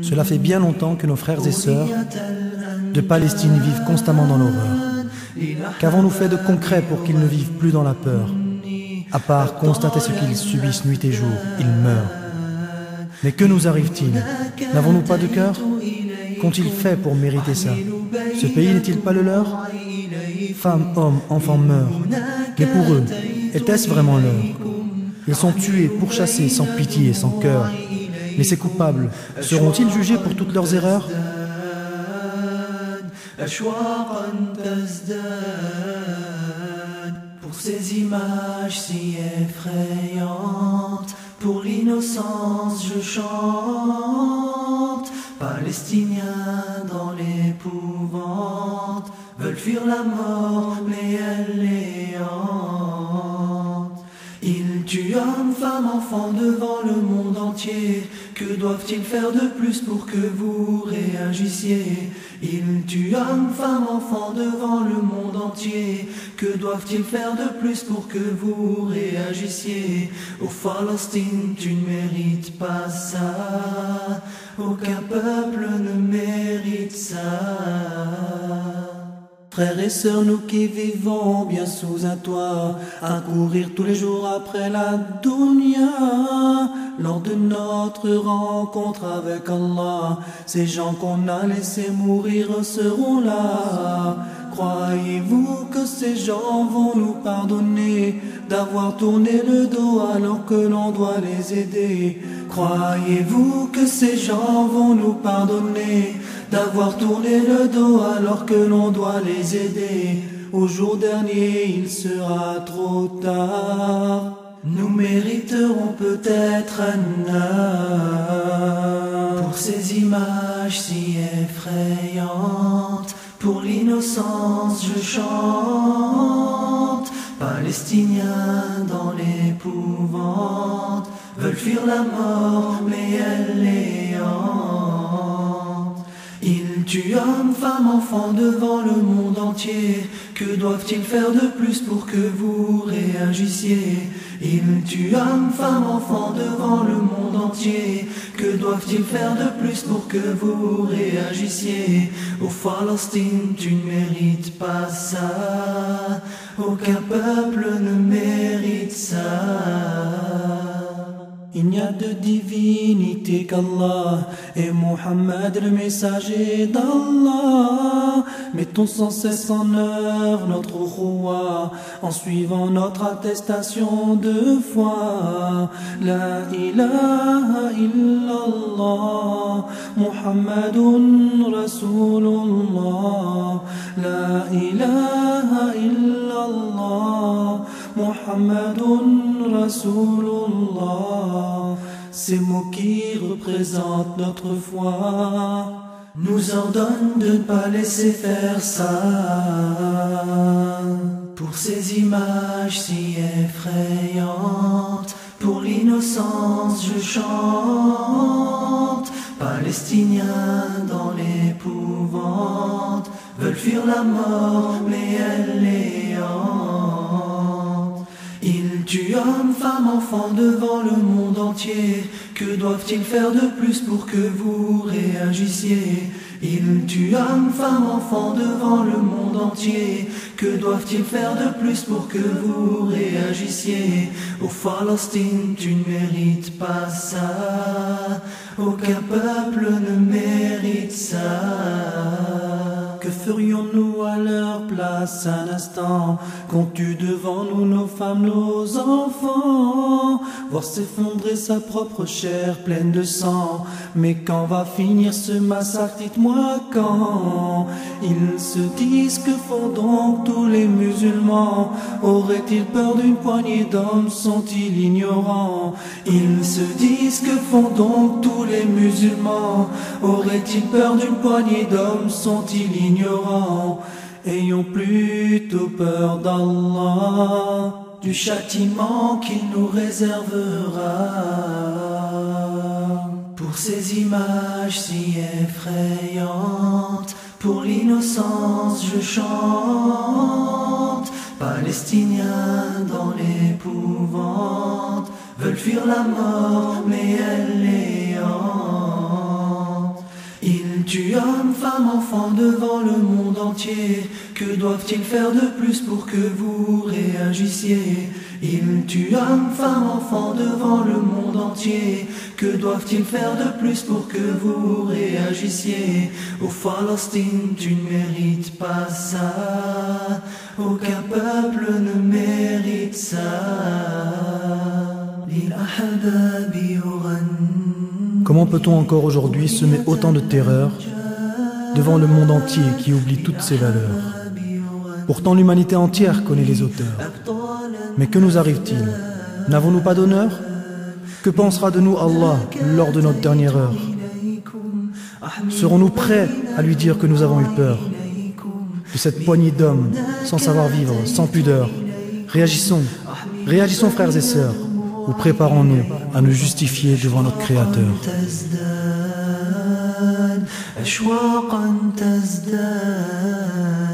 Cela fait bien longtemps que nos frères et sœurs de Palestine vivent constamment dans l'horreur. Qu'avons-nous fait de concret pour qu'ils ne vivent plus dans la peur? À part constater ce qu'ils subissent nuit et jour, ils meurent. Mais que nous arrive-t-il? N'avons-nous pas de cœur? Qu'ont-ils fait pour mériter ça? Ce pays n'est-il pas le leur? Femmes, hommes, enfants meurent. Mais pour eux, était-ce vraiment leur? Ils sont tués, pourchassés, sans pitié et sans cœur. Mais ces coupables, seront-ils jugés pour toutes leurs erreurs? Pour ces images si effrayantes, pour l'innocence je chante. Palestiniens dans l'épouvante veulent fuir la mort, mais elle les hante. Ils tuent hommes, femmes, enfants devant le monde entier. Que doivent-ils faire de plus pour que vous réagissiez? Ils tuent hommes, femmes, enfants devant le monde entier. Que doivent-ils faire de plus pour que vous réagissiez? Oh Palestine, tu ne mérites pas ça. Aucun peuple ne mérite ça. Frères et sœurs, nous qui vivons bien sous un toit, à courir tous les jours après la dunya, lors de notre rencontre avec Allah, ces gens qu'on a laissés mourir seront là. Croyez-vous que ces gens vont nous pardonner d'avoir tourné le dos alors que l'on doit les aider? Croyez-vous que ces gens vont nous pardonner d'avoir tourné le dos alors que l'on doit les aider? Au jour dernier, il sera trop tard. Nous mériterons peut-être un heure. Pour ces images si effrayantes, pour l'innocence je chante. Palestiniens dans l'épouvante veulent fuir la mort, mais elle les hante. Ils tuent hommes, femmes, enfants devant le monde entier. Que doivent-ils faire de plus pour que vous réagissiez? Ils tuent hommes, femmes, enfants devant le monde entier. Que doivent-ils faire de plus pour que vous réagissiez? Oh Palestine, tu ne mérites pas ça. Aucun peuple ne mérite ça. Il n'y a de divinité qu'Allah, et Mohammed le messager d'Allah. Mettons sans cesse en œuvre notre ukhuwa, en suivant notre attestation de foi. La ilaha illallah, Muhammadun Rasulullah. La ilaha illallah, Muhammadun Rasulullah. Ces mots qui représentent notre foi nous ordonnent de ne pas laisser faire ça. Pour ces images si effrayantes, pour l'innocence je chante. Palestiniens dans l'épouvante veulent fuir la mort, mais elle les hante. Ils tuent hommes, femmes, enfants devant le monde entier. Que doivent-ils faire de plus pour que vous réagissiez? Ils tuent hommes, femmes, enfants devant le monde entier. Que doivent-ils faire de plus pour que vous réagissiez? Oh Palestine, tu ne mérites pas ça. Aucun peuple ne mérite ça. Que ferions-nous à leur place un instant, qu'on tue devant nous nos femmes, nos enfants, voir s'effondrer sa propre chair pleine de sang? Mais quand va finir ce massacre, dites-moi quand? Ils se disent que font donc tous les musulmans? Auraient-ils peur d'une poignée d'hommes? Sont-ils ignorants? Ils se disent que font donc tous les musulmans? Auraient-ils peur d'une poignée d'hommes? Sont-ils ignorants? Ayons plutôt peur d'Allah, du châtiment qu'il nous réservera. Pour ces images si effrayantes, pour l'innocence je chante. Palestiniens dans l'épouvante veulent fuir la mort, mais elle femmes, enfants devant le monde entier. Que doivent-ils faire de plus pour que vous réagissiez? Ils tuent hommes, femmes, enfants devant le monde entier. Que doivent-ils faire de plus pour que vous réagissiez? Ô Palestine, tu ne mérites pas ça. Aucun peuple ne mérite ça. Comment peut-on encore aujourd'hui semer autant de terreur devant le monde entier qui oublie toutes ses valeurs? Pourtant l'humanité entière connaît les auteurs. Mais que nous arrive-t-il? N'avons-nous pas d'honneur? Que pensera de nous Allah lors de notre dernière heure? Serons-nous prêts à lui dire que nous avons eu peur de cette poignée d'hommes sans savoir vivre, sans pudeur? Réagissons, réagissons frères et sœurs, ou préparons-nous à nous justifier devant notre Créateur. أشواقا تزداد